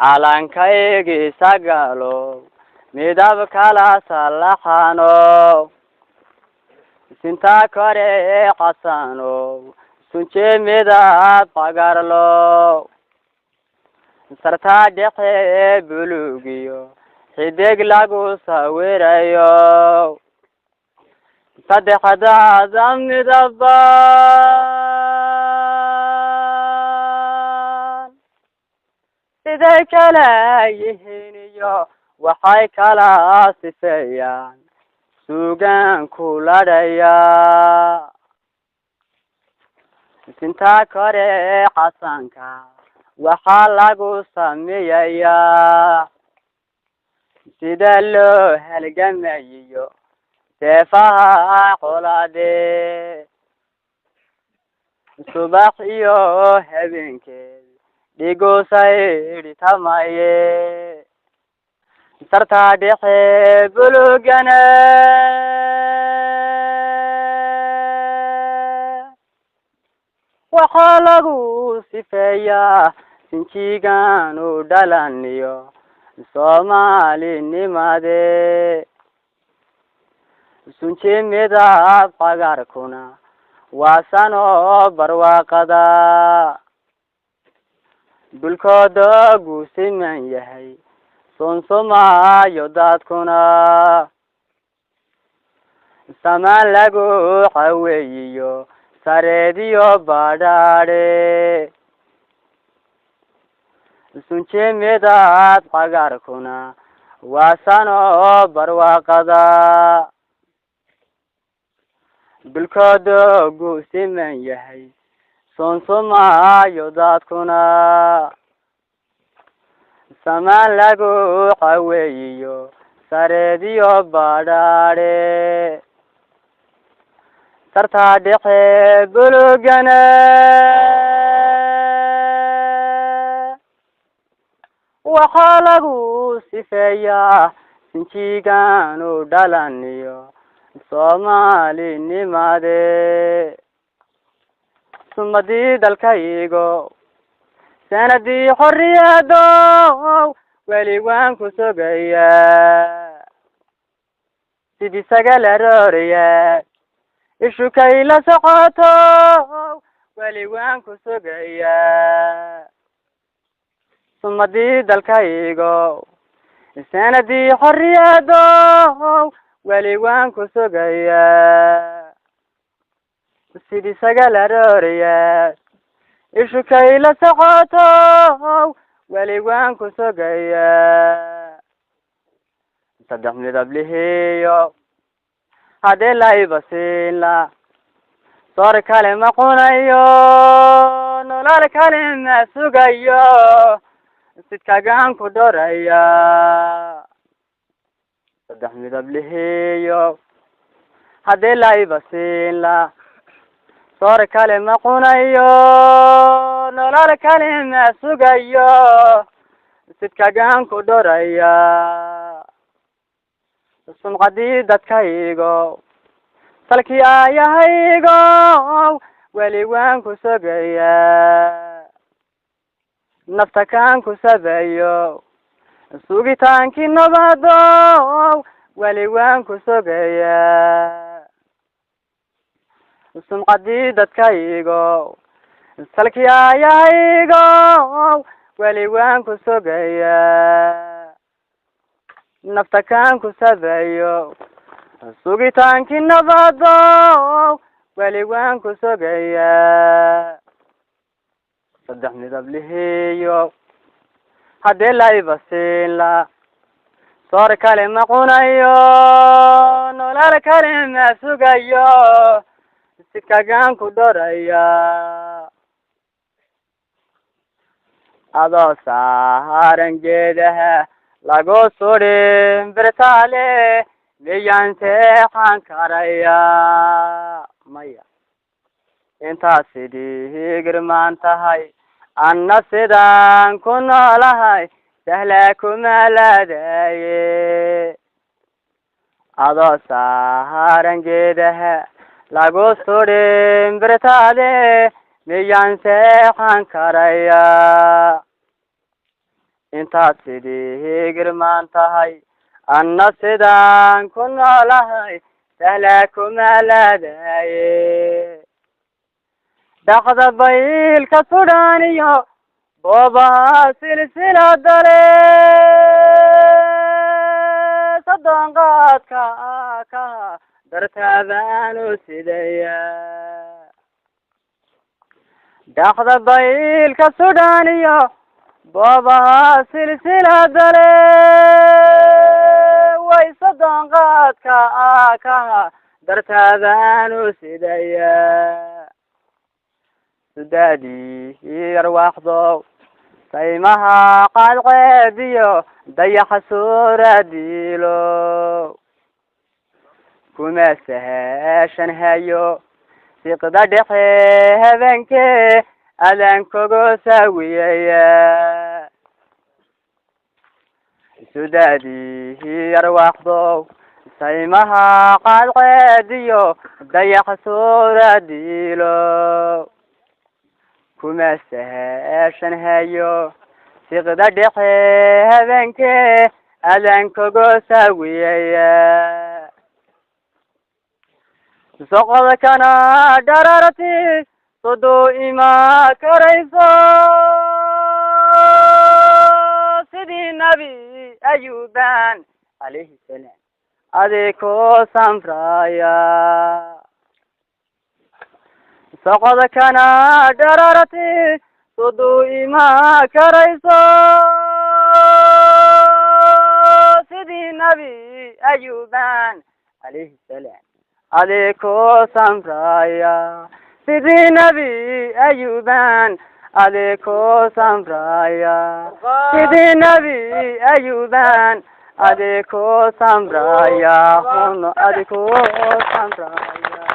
calankaygi sagalo midab kala salaxano sinta kore qasano sunje midab qagarlo sarta deqe bulugiyo xidig lagu sawirayo saddexda midaba siday kala yihiin iyo waxay kala sifeeyaan suugaan kuladhaya sinta kore qasanka waxaa lagu sameeyayaa sida loo halgamayo seefaha qolade subax iyo habeenkeed dhigosay tamaye sarta dhexe bulugana waxaa lagu sifeeyaa sinjigan u dhalaniyo Soomaalinimade sunje midab qagarkuna waa sano barwaaqada dulkooda guusiman yahay sonsomayo dadkuna samaan lagu qaweeyiyo sareediyo badhaadhe sunje midab qagarkuna waa sano barwaaqada dulkooda guusiman yahay sonsomayo dadkuna samaan lagu qaweeyiyo sareediyo badhaadhe sarta dhexe bulugana waxaa lagu sifeeyaa sinjigan u dhalaniyo Soomaalinimade sumadii dalkaygo sanadii xorriyado weli waan ku sugayaa sidii sagal arooriya ishukay la socoto weli waan ku sugayaa sumadii dalkaygo sanadii xorriyado weli waan ku sugayaa sidii sagal arooriya ishukay la socoto weli waan ku sugayaa saddex midab lihiyo haddii layba siinla soor kale ma cunayo nolol kale ma sugayo sidkagaan ku dhoraya saddex midab lihiyo haddii layba siinla soor kale ma cunayo nolol kale ma sugayo sidkagaan ku dhoraya sumcadii dadkaygo salkii ayahaygo weli waan ku sugayaa nafta kaan ku sabayo sugitaankii nabado weli waan ku sugayaa sumcadii dadkaygo salkii ayahaygo weli waan ku sugayaa nafta kaan ku sabayo sugitaankii nabado weli waan ku sugayaa saddex midab lihiyo haddii layba siinla soor kale ma cunayo nolol kale ma sugayo sidkagaan ku dhoraya adoo saaran geedaha lagu sudhin birtaale miyaan seexan karaya maya intaas sidii girmaan tahay anna sidaan ku noolahay sahla kuma laadaye adoo saaran geedaha lagu sudhin birtaale miyaan seexan karaya intaad sidii girmaan tahay anna sidaan ku noolahay sahlaa kuma laadaye dhaqda baylka sudhaan iyo boobaha silsiladale sadonqaadka ka dartaadaanu sidaya dhaqda baylka sudhaan iyo boobaha silsiladale way sadonqaadka ka dartaadaanu sidaya sudaadii arwaaxdow saymaha qaadqeediyo dayaxa suuradiilo kuma sahashan hayo siqda dhexe habeenkee adaan kogo saawiyaya sudaadii arwaaxdow saymaha qaadqeediyo dayaxa suuradiilo kuma sahashan hayo siqda dhexe habeenkee adaan kogo saawiyaya soqoda kana dhararti sodoo ima karayso sidii nabi ayuban calayhi salaam adeekoo samraya soqoda kana dhararti sodoo ima karayso sidii nabi ayuban calayhi salaam adeekoo samraya sidii nabi ayuban adeekoo samraya sidii nabi ayuban adeekoo samraya huno adeekoo samraya